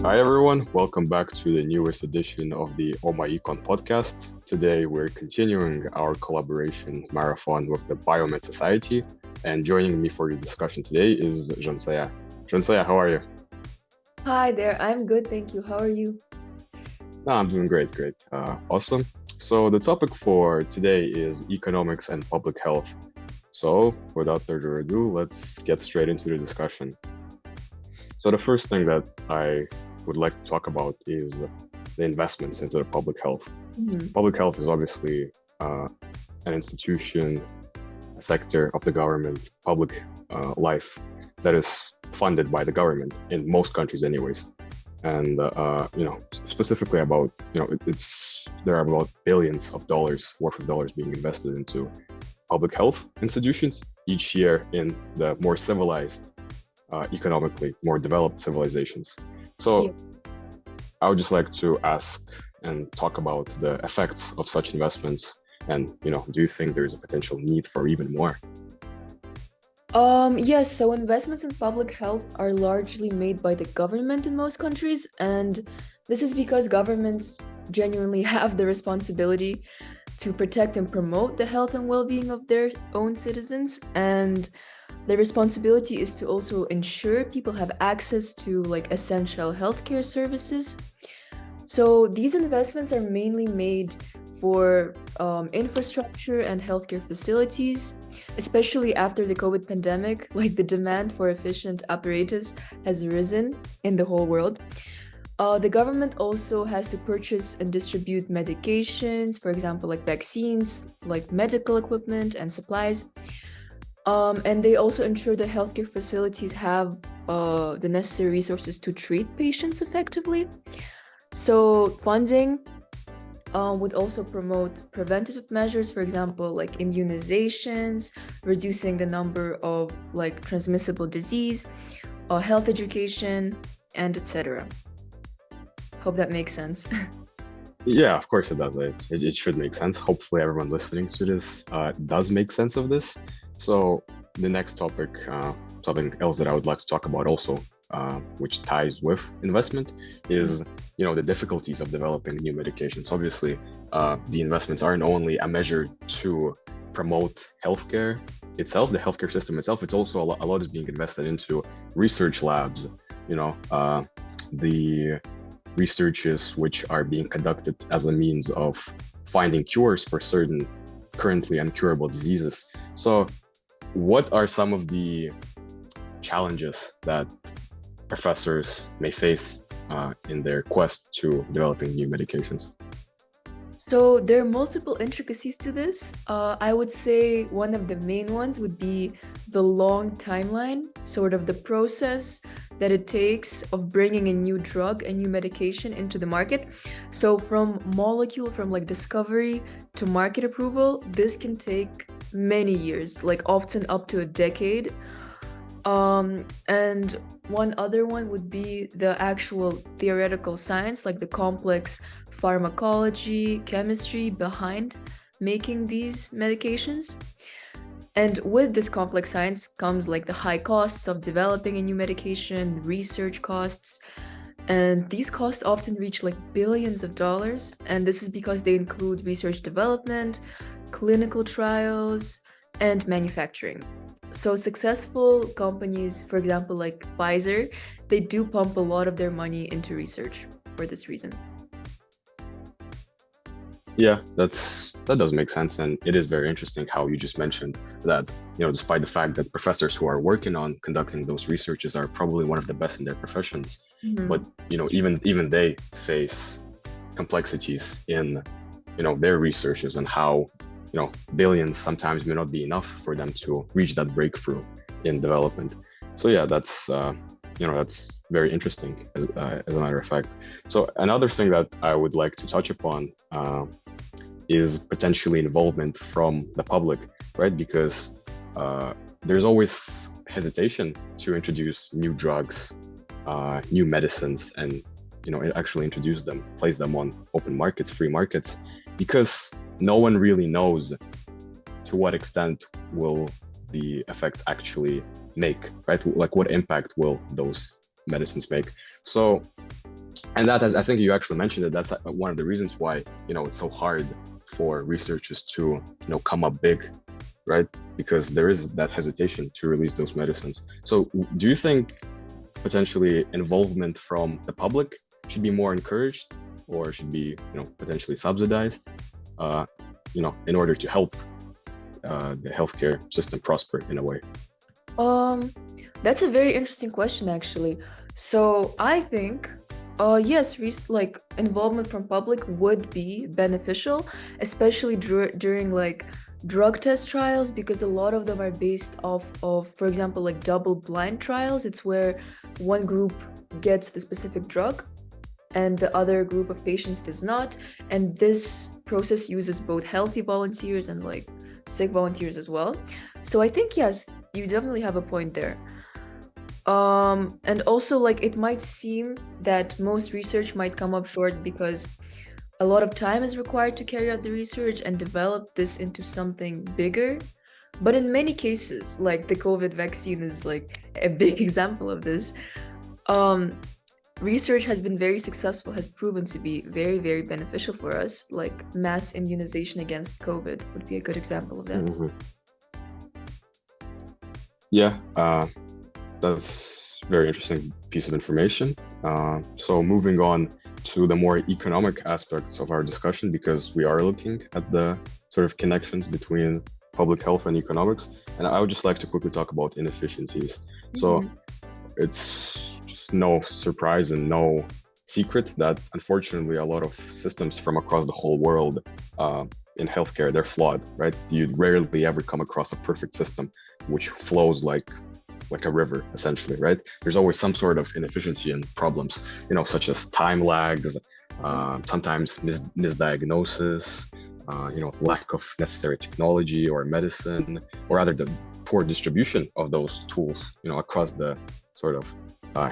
Hi everyone, welcome back to the newest edition of the OhMyEcon podcast. Today we're continuing our collaboration marathon with the Biomed Society, and joining me for the discussion today is Janseya. Janseya, how are you? Hi there, I'm good, thank you. How are you? No, I'm doing great. Awesome. So the topic for today is economics and public health. So without further ado, let's get straight into the discussion. So the first thing that I would like to talk about is the investments into the public health. Public health is obviously an institution, a sector of the government, public life that is funded by the government in most countries anyways. And, specifically about, there are about billions of dollars worth of dollars being invested into public health institutions each year in the more civilized, economically more developed civilizations. So I would just like to ask and talk about the effects of such investments. And, do you think there is a potential need for even more? Yes, so investments in public health are largely made by the government in most countries, and this is because governments genuinely have the responsibility to protect and promote the health and well-being of their own citizens, and the responsibility is to also ensure people have access to essential healthcare services. So these investments are mainly made for infrastructure and healthcare facilities, especially after the COVID pandemic. The demand for efficient apparatus has risen in the whole world. The government also has to purchase and distribute medications, for example, vaccines, medical equipment and supplies. And they also ensure that healthcare facilities have the necessary resources to treat patients effectively. So funding would also promote preventative measures, for example, immunizations, reducing the number of transmissible disease, health education, and etc. Hope that makes sense. Yeah, of course it does. It should make sense. Hopefully everyone listening to this does make sense of this. So the next topic, something else that I would like to talk about also, which ties with investment, is the difficulties of developing new medications. Obviously, the investments aren't only a measure to promote healthcare itself, the healthcare system itself. It's also a lot is being invested into research labs. The researches which are being conducted as a means of finding cures for certain currently incurable diseases. So what are some of the challenges that professors may face in their quest to developing new medications? So there are multiple intricacies to this. I would say one of the main ones would be the long timeline, sort of the process that it takes of bringing a new drug, a new medication into the market. So from discovery to market approval, this can take many years, often up to a decade. And one other one would be the actual theoretical science, the complex pharmacology, chemistry behind making these medications. And with this complex science comes the high costs of developing a new medication, research costs, and these costs often reach billions of dollars. And this is because they include research development, clinical trials, and manufacturing. So successful companies, for example, like Pfizer, they do pump a lot of their money into research for this reason. Yeah, that does make sense. And it is very interesting how you just mentioned that, despite the fact that professors who are working on conducting those researches are probably one of the best in their professions, but, even they face complexities in, their researches and how, billions sometimes may not be enough for them to reach that breakthrough in development. So yeah, that's very interesting as a matter of fact. So another thing that I would like to touch upon is potentially involvement from the public, right? Because there's always hesitation to introduce new drugs, new medicines, and actually introduce them, place them on open markets, free markets, because no one really knows to what extent will the effects actually make, right? What impact will those medicines make? So And that, as I think you actually mentioned it, that's one of the reasons why, it's so hard for researchers to, come up big, right? Because there is that hesitation to release those medicines. So do you think potentially involvement from the public should be more encouraged, or should be, potentially subsidized, uh, in order to help the healthcare system prosper in a way? Um, that's a very interesting question, actually. So I think, yes, like involvement from public would be beneficial, especially during like drug test trials, because a lot of them are based off of, for example, like double-blind trials. It's where one group gets the specific drug and the other group of patients does not, and this process uses both healthy volunteers and like sick volunteers as well. So I think yes, you definitely have a point there. And also like it might seem that most research might come up short because a lot of time is required to carry out the research and develop this into something bigger. But in many cases, like the COVID vaccine is like a big example of this. Um, Research has been very successful, has proven to be very, very beneficial for us. Like mass immunization against COVID would be a good example of that. Mhm. Yeah, that's very interesting piece of information. So moving on to the more economic aspects of our discussion, because we are looking at the sort of connections between public health and economics, and I would just like to quickly talk about inefficiencies. So Mhm. it's just no surprise and no secret that unfortunately a lot of systems from across the whole world in healthcare, they're flawed, right? You rarely ever come across a perfect system which flows like a river, essentially, right? There's always some sort of inefficiency and problems, such as time lags, sometimes misdiagnosis, lack of necessary technology or medicine, or rather the poor distribution of those tools, across the sort of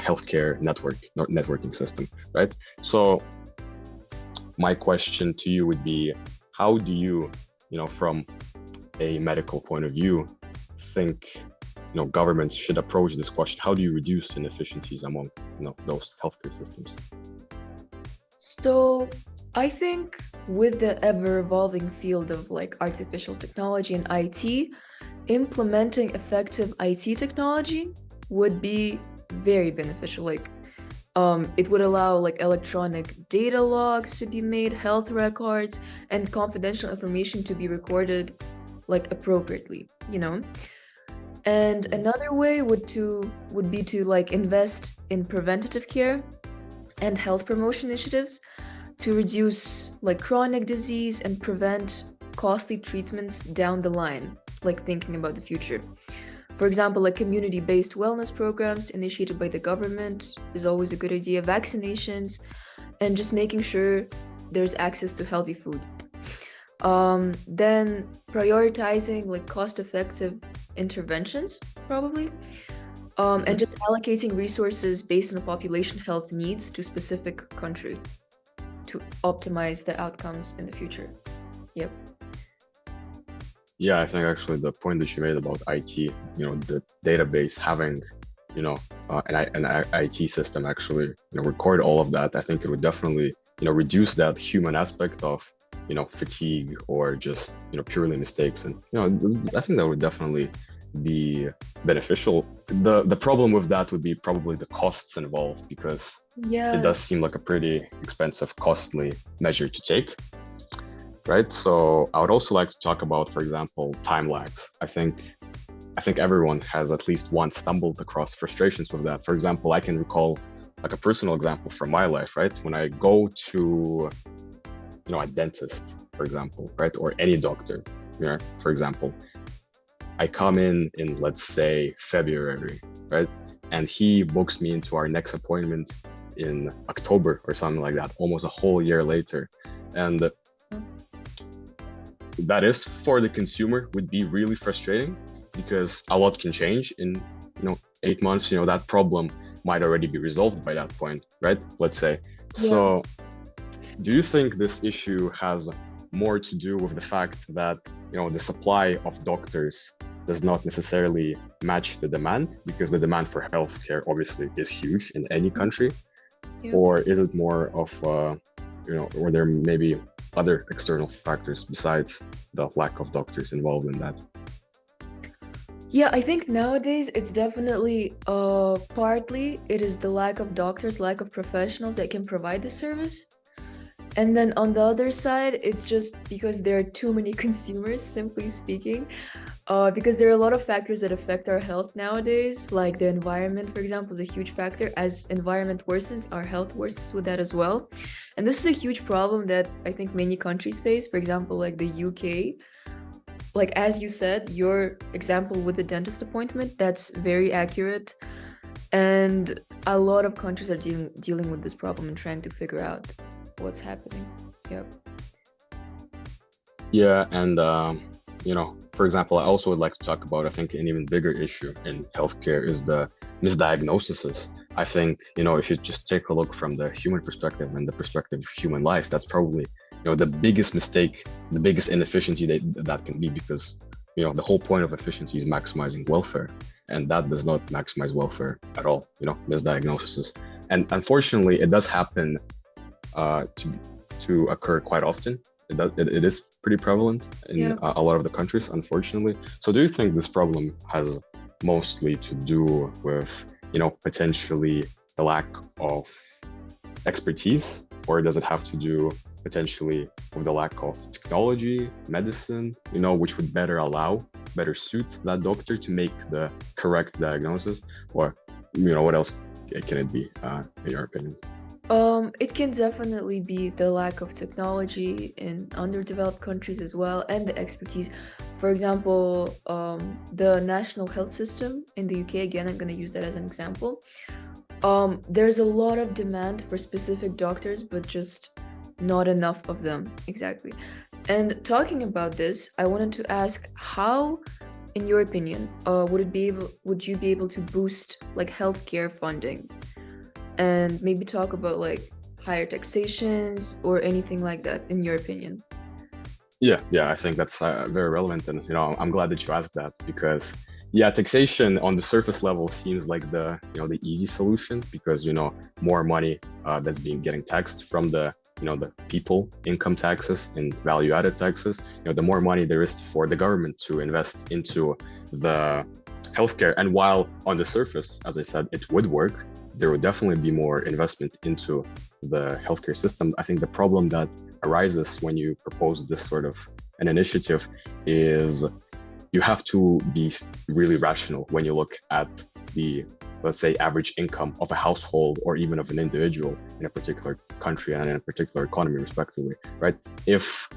healthcare networking system, right? So my question to you would be, how do you, from a medical point of view, think governments should approach this question? How do you reduce inefficiencies among those healthcare systems? So I think with the ever-evolving field of like artificial technology and IT, implementing effective IT technology would be very beneficial. Like it would allow like electronic data logs to be made, health records, and confidential information to be recorded like appropriately, you know? And another way would be to like invest in preventative care and health promotion initiatives to reduce like chronic disease and prevent costly treatments down the line, like thinking about the future. For example, like community-based wellness programs initiated by the government is always a good idea, vaccinations, and just making sure there's access to healthy food. Then prioritizing like cost-effective interventions, probably, and just allocating resources based on the population health needs to specific country to optimize the outcomes in the future. Yep. Yeah, I think actually the point that you made about IT, the database having, an IT system actually, record all of that. I think it would definitely, reduce that human aspect of, fatigue or just, purely mistakes. And, I think that would definitely be beneficial. The problem with that would be probably the costs involved, because it does Yes. seem like a pretty expensive, costly measure to take. Right. So I would also like to talk about, for example, time lags. I think everyone has at least once stumbled across frustrations with that. For example, I can recall like a personal example from my life, right? When I go to, a dentist, for example, right? Or any doctor, for example, I come in, let's say, February, right? And he books me into our next appointment in October or something like that, almost a whole year later. And that is, for the consumer, would be really frustrating, because a lot can change in 8 months. That problem might already be resolved by that point, right? Let's say. Yeah. So do you think this issue has more to do with the fact that the supply of doctors does not necessarily match the demand, because the demand for healthcare obviously is huge in any country? Yeah. or is it more of or there may be other external factors besides the lack of doctors involved in that? Yeah, I think nowadays it's definitely partly it is the lack of doctors, lack of professionals that can provide the service. And then on the other side, it's just because there are too many consumers, simply speaking. Because there are a lot of factors that affect our health nowadays, like the environment, for example, is a huge factor. As environment worsens, our health worsens with that as well. And this is a huge problem that I think many countries face. For example, like the UK, like as you said, your example with the dentist appointment, that's very accurate. And a lot of countries are dealing with this problem and trying to figure out what's happening. Yep. Yeah, and for example, I also would like to talk about, I think, an even bigger issue in healthcare is the misdiagnoses. I think, if you just take a look from the human perspective and the perspective of human life, that's probably, the biggest mistake, the biggest inefficiency that can be, because, the whole point of efficiency is maximizing welfare, and that does not maximize welfare at all, misdiagnoses. And unfortunately, it does happen to occur quite often. It is pretty prevalent in Yeah. a lot of the countries, unfortunately. So do you think this problem has mostly to do with, potentially the lack of expertise, or does it have to do potentially with the lack of technology, medicine, which would better suit that doctor to make the correct diagnosis? Or, what else can it be, in your opinion? It can definitely be the lack of technology in underdeveloped countries as well, and the expertise. For example, the national health system in the UK, again, I'm going to use that as an example. There's a lot of demand for specific doctors, but just not enough of them, exactly. And talking about this, I wanted to ask how, in your opinion, would you be able to boost like healthcare funding? And maybe talk about like higher taxations or anything like that, in your opinion. Yeah, I think that's very relevant, and I'm glad that you asked that, because yeah, taxation on the surface level seems like the easy solution, because more money that's getting taxed from the people income taxes and value added taxes, the more money there is for the government to invest into the healthcare. And while on the surface, as I said, it would work, there would definitely be more investment into the healthcare system. I think the problem that arises when you propose this sort of an initiative is you have to be really rational when you look at the, let's say, average income of a household or even of an individual in a particular country and in a particular economy, respectively, right? If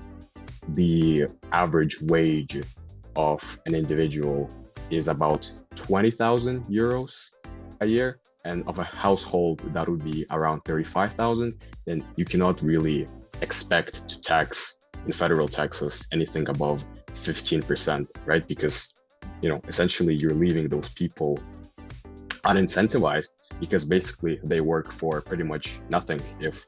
the average wage of an individual is about 20,000 euros a year, and of a household that would be around 35,000, then you cannot really expect to tax in federal taxes anything above 15%, right? Because, essentially you're leaving those people unincentivized, because basically they work for pretty much nothing if,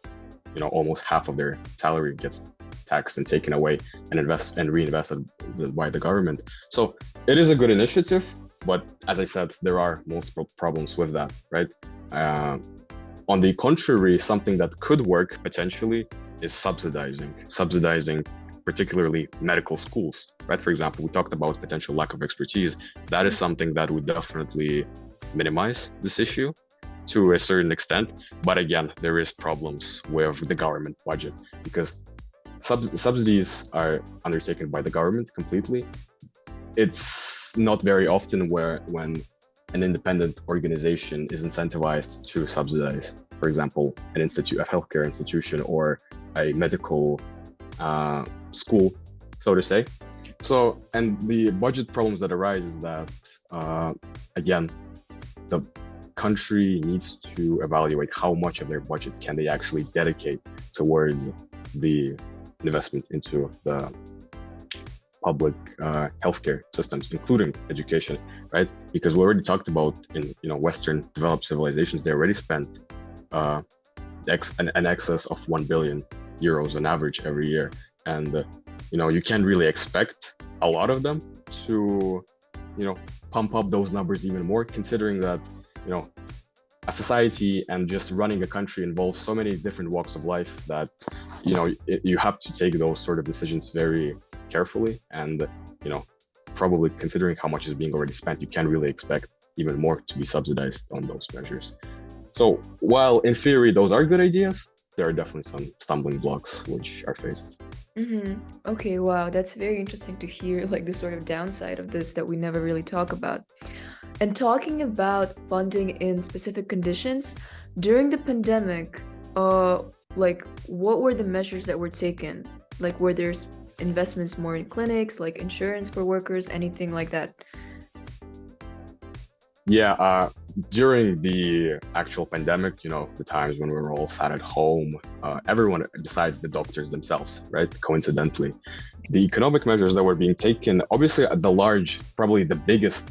almost half of their salary gets taxed and taken away and reinvested by the government. So it is a good initiative, but as I said, there are multiple problems with that, right? On the contrary, something that could work potentially is subsidizing particularly medical schools, right? For example, we talked about potential lack of expertise. That is something that would definitely minimize this issue to a certain extent. But again, there is problems with the government budget, because subsidies are undertaken by the government completely. It's not very often when an independent organization is incentivized to subsidize, for example, a healthcare institution or a medical school, so to say. So, and the budget problems that arise is that, again, the country needs to evaluate how much of their budget can they actually dedicate towards the investment into the public healthcare systems, including education, right? Because we already talked about in Western developed civilizations, they already spent an excess of 1 billion euros on average every year, and you can't really expect a lot of them to pump up those numbers even more, considering that a society and just running a country involves so many different walks of life that, you have to take those sort of decisions very carefully. And, probably considering how much is being already spent, you can't really expect even more to be subsidized on those measures. So while in theory those are good ideas, there are definitely some stumbling blocks which are faced. Okay, wow, that's very interesting to hear, like the sort of downside of this that we never really talk about. And talking about funding in specific conditions, during the pandemic, like what were the measures that were taken? Like were there investments more in clinics, like insurance for workers, anything like that? Yeah, during the actual pandemic, the times when we were all sat at home, everyone besides the doctors themselves, right? Coincidentally, the economic measures that were being taken, obviously at the large, probably the biggest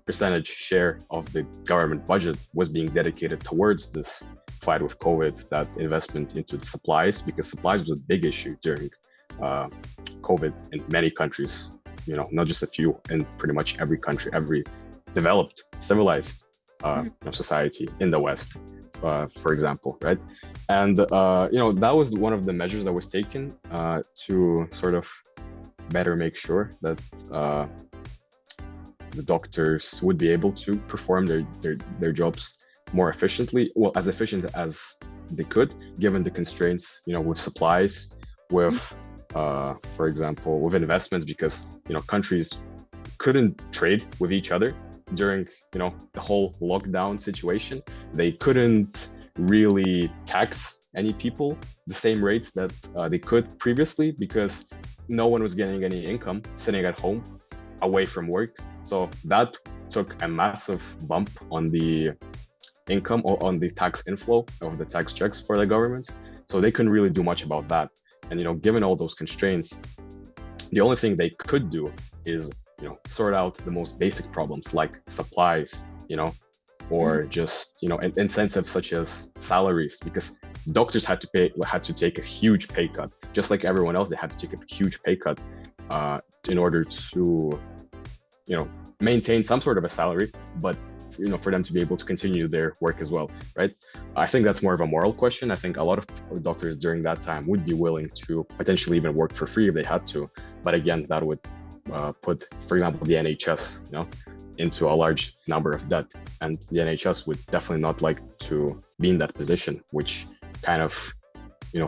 percentage share of the government budget was being dedicated towards this fight with COVID, that investment into the supplies, because supplies was a big issue during COVID in many countries, not just a few, in pretty much every country, every developed, civilized society in the West, for example, right? And, that was one of the measures that was taken to sort of better make sure that the doctors would be able to perform their jobs more efficiently, well, as efficient as they could, given the constraints, with supplies, with, for example, with investments, because, countries couldn't trade with each other during, the whole lockdown situation. They couldn't really tax any people the same rates that they could previously, because no one was getting any income sitting at home away from work. So that took a massive bump on the income, or on the tax inflow of the tax checks for the governments. So they couldn't really do much about that. And, given all those constraints, the only thing they could do is, sort out the most basic problems like supplies, or just, incentives such as salaries, because doctors had to take a huge pay cut, just like everyone else. They had to take a huge pay cut in order to, maintain some sort of a salary, but for them to be able to continue their work as well, right? I think that's more of a moral question. I think a lot of doctors during that time would be willing to potentially even work for free if they had to, but again, that would put, for example, the NHS, into a large number of debt, and the NHS would definitely not like to be in that position, which kind of,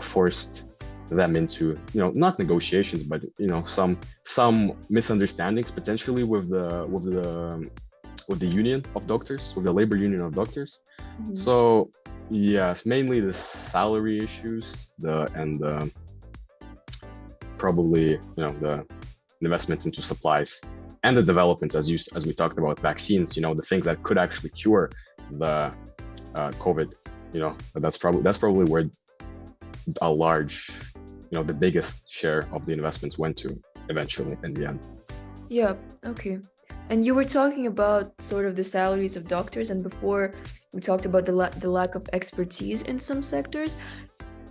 forced them into, not negotiations, but some misunderstandings potentially with the union of doctors, with the labor union of doctors. So yes, mainly the salary issues, probably the investments into supplies, and the developments, as we talked about, vaccines, the things that could actually cure the COVID, that's probably where a large, the biggest share of the investments went to eventually in the end. Yeah, okay. And you were talking about sort of the salaries of doctors, and before we talked about the lack of expertise in some sectors.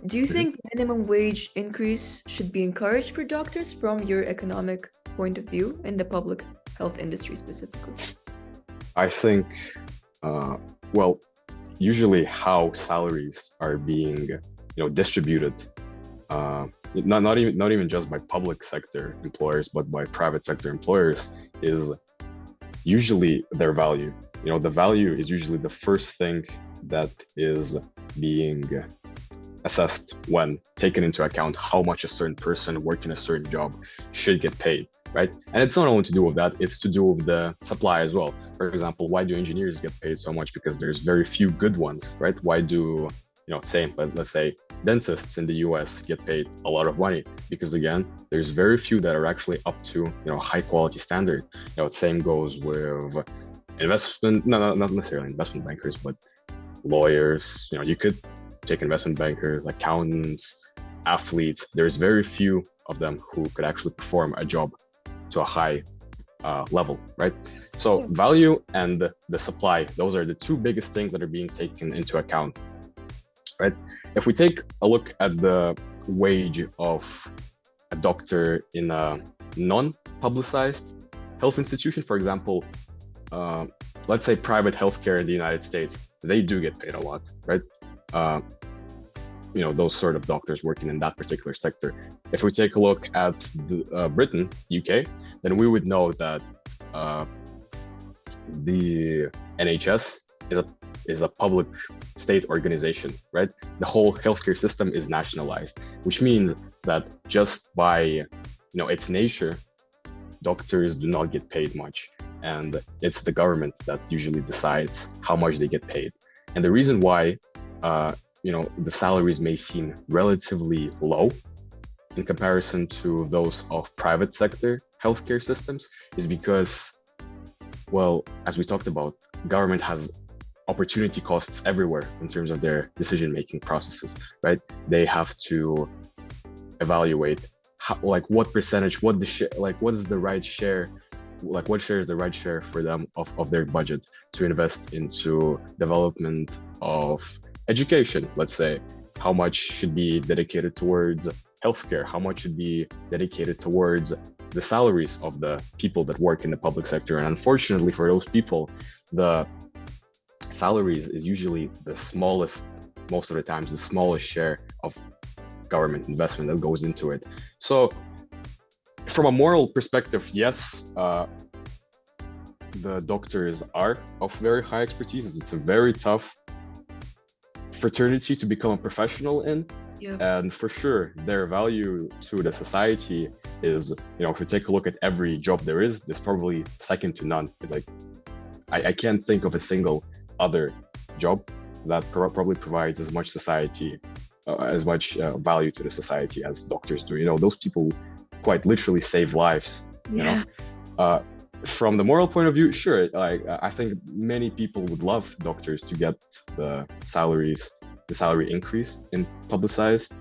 Do you think the minimum wage increase should be encouraged for doctors from your economic point of view in the public health industry specifically? I think, well, usually how salaries are being, distributed, not even just by public sector employers, but by private sector employers, is usually their value. The value is usually the first thing that is being assessed when taken into account how much a certain person working a certain job should get paid, right? And it's not only to do with that, it's to do with the supply as well. For example, why do engineers get paid so much? Because there's very few good ones, right? Why do, let's say dentists in the US get paid a lot of money? Because again, there's very few that are actually up to, high quality standard. Same goes with investment, not necessarily investment bankers, but lawyers. You could take investment bankers, accountants, athletes. There's very few of them who could actually perform a job to a high level, right? So value and the supply, those are the two biggest things that are being taken into account, right? If we take a look at the wage of a doctor in a non-publicized health institution, for example, let's say private healthcare in the United States, they do get paid a lot, right? Uh, those sort of doctors working in that particular sector. If we take a look at Britain, UK, then we would know that the NHS is a public state organization, right? The whole healthcare system is nationalized, which means that just by its nature, doctors do not get paid much, and it's the government that usually decides how much they get paid. And the reason why the salaries may seem relatively low in comparison to those of private sector healthcare systems is because, well, as we talked about, government has opportunity costs everywhere in terms of their decision-making processes, right? They have to evaluate what percentage, what is the right share, what share is the right share for them of their budget to invest into development of education. Let's say how much should be dedicated towards healthcare, how much should be dedicated towards the salaries of the people that work in the public sector. And unfortunately for those people, the salaries is usually the smallest, most of the times, the smallest share of government investment that goes into it. So from a moral perspective, yes, the doctors are of very high expertise. It's a very tough fraternity to become a professional in. Yeah. And for sure, their value to the society is, if you take a look at every job there's probably second to none. Like, I can't think of a single other job that probably provides as much value to the society as doctors do. Those people quite literally save lives. Yeah. From the moral point of view, sure, I think many people would love doctors to get the salary increase in publicized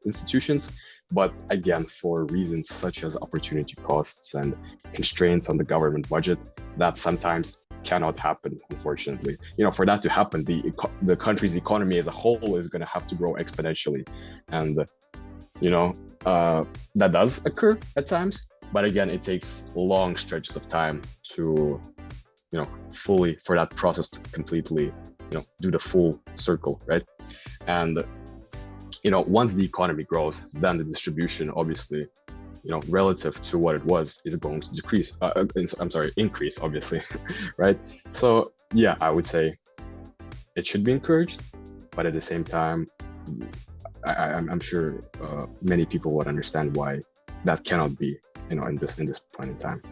institutions. But again, for reasons such as opportunity costs and constraints on the government budget, that sometimes cannot happen, unfortunately. For that to happen, the country's economy as a whole is going to have to grow exponentially. And, that does occur at times. But again, it takes long stretches of time to, fully, for that process to completely, do the full circle, right? And, once the economy grows, then the distribution, obviously, relative to what it was, is going to increase, obviously, right? So, yeah, I would say it should be encouraged, but at the same time, I'm sure many people would understand why that cannot be, in this point in time.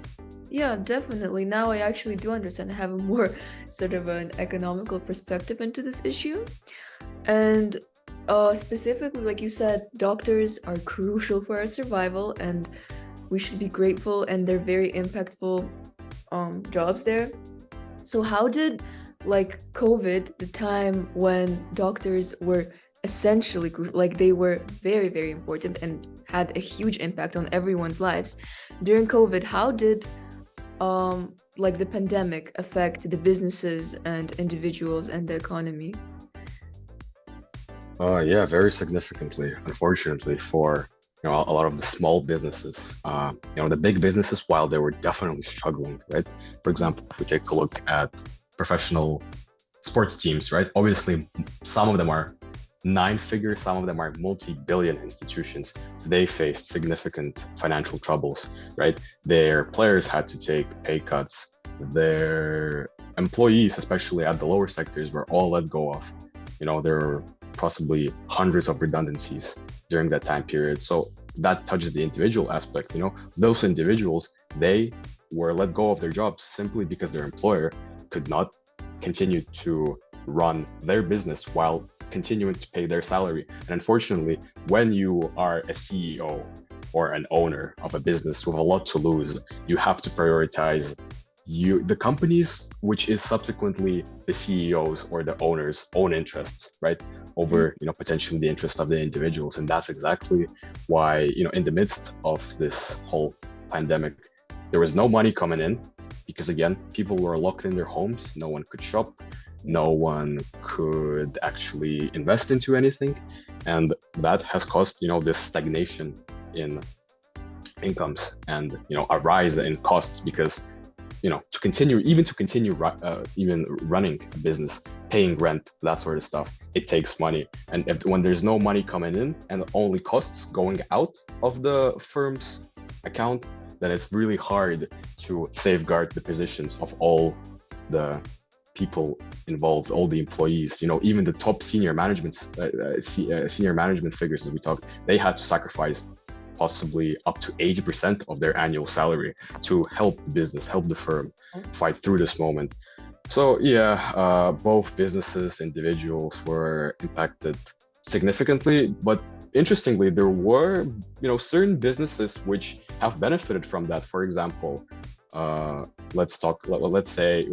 Yeah, definitely. Now I actually do understand. I have a more sort of an economical perspective into this issue. And specifically, like you said, doctors are crucial for our survival, and we should be grateful, and they're very impactful jobs there. So how did COVID, the time when doctors were essentially they were very, very important and had a huge impact on everyone's lives during COVID, how did the pandemic affect the businesses and individuals and the economy? Yeah, very significantly, unfortunately, for a lot of the small businesses. The big businesses, while they were definitely struggling, right? For example, if we take a look at professional sports teams, right? Obviously, some of them are nine-figure, some of them are multi-billion institutions. They faced significant financial troubles, right? Their players had to take pay cuts. Their employees, especially at the lower sectors, were all let go of. There were possibly hundreds of redundancies during that time period. So that touches the individual aspect. Those individuals, they were let go of their jobs simply because their employer could not continue to run their business while continuing to pay their salary. And unfortunately, when you are a CEO or an owner of a business with a lot to lose, you have to prioritize the companies, which is subsequently the CEOs or the owners' own interests, right, over potentially the interest of the individuals. And that's exactly why in the midst of this whole pandemic, there was no money coming in because, again, people were locked in their homes. No one could shop. No one could actually invest into anything. And that has caused, this stagnation in incomes and, a rise in costs because, to continue, even running a business, paying rent, that sort of stuff, it takes money. And when there's no money coming in and only costs going out of the firm's account, then it's really hard to safeguard the positions of all the people involved, all the employees. Even the top senior management figures that we talked, they had to sacrifice possibly up to 80% of their annual salary to help the business, help the firm fight through this moment. So yeah, both businesses, individuals were impacted significantly, but interestingly, there were, certain businesses which have benefited from that. For example, let's say,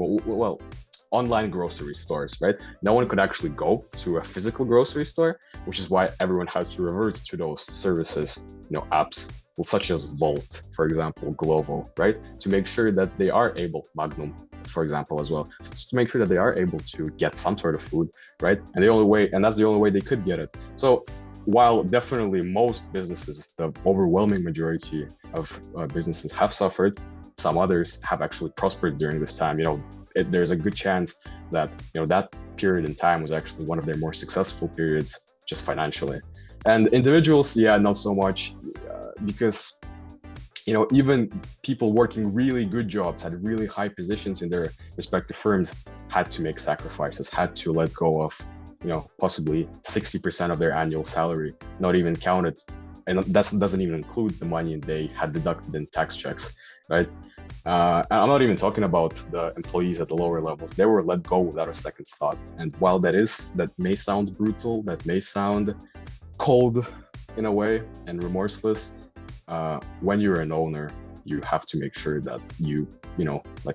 online grocery stores, right? No one could actually go to a physical grocery store, which is why everyone had to revert to those services, apps such as Volt, for example, Glovo, right? To make sure that they are able, Magnum, for example, as well, to make sure that they are able to get some sort of food, right? And that's the only way they could get it. So while definitely most businesses, the overwhelming majority of businesses have suffered, some others have actually prospered during this time. There's a good chance that that period in time was actually one of their more successful periods, just financially. And individuals, not so much, because even people working really good jobs, had really high positions in their respective firms, had to make sacrifices, had to let go of possibly 60% of their annual salary, not even counted, and that doesn't even include the money they had deducted in tax checks, right? I'm not even talking about the employees at the lower levels. They were let go without a second thought. And while that may sound brutal, that may sound cold in a way and remorseless, when you're an owner, you have to make sure that you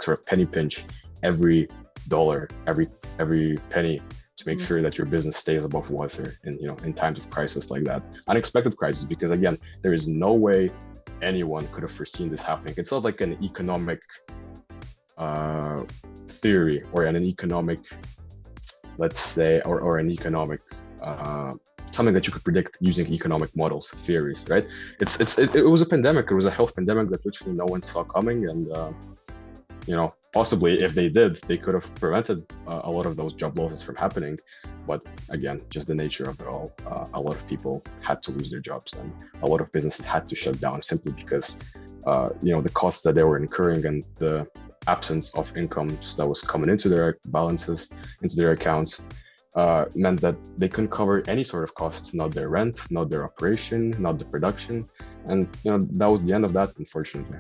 sort of penny pinch every dollar, every penny, to make sure that your business stays above water in times of crisis like that, unexpected crisis. Because again, there is no way anyone could have foreseen this happening. It's not like an economic theory or an economic, let's say, or an economic something that you could predict using economic models, theories, right? It was a pandemic. It was a health pandemic that literally no one saw coming, and possibly if they did, they could have prevented a lot of those job losses from happening. But again, just the nature of it all, a lot of people had to lose their jobs, and a lot of businesses had to shut down simply because the costs that they were incurring and the absence of incomes that was coming into their balances, into their accounts, meant that they couldn't cover any sort of costs, not their rent, not their operation, not the production. And that was the end of that, unfortunately.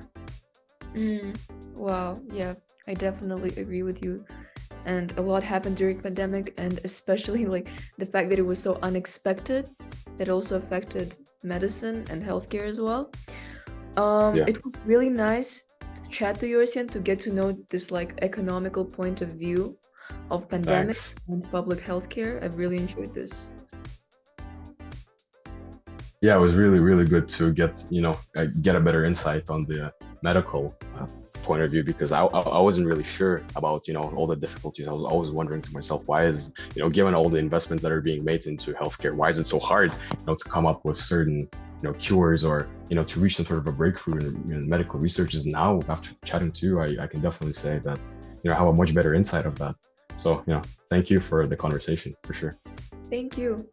Wow, yeah, I definitely agree with you. And a lot happened during pandemic, and especially like the fact that it was so unexpected, that also affected medicine and healthcare as well. It was really nice to chat to you, Arsen, to get to know this like economical point of view of pandemic and public healthcare. I've really enjoyed this. Yeah, it was really, really good to get a better insight on the medical point of view, because I wasn't really sure about all the difficulties. I was always wondering to myself, why is given all the investments that are being made into healthcare, why is it so hard to come up with certain cures, or to reach some sort of a breakthrough in medical researches. Now, after chatting to you, I can definitely say that I have a much better insight of that. So thank you for the conversation, for sure. Thank you.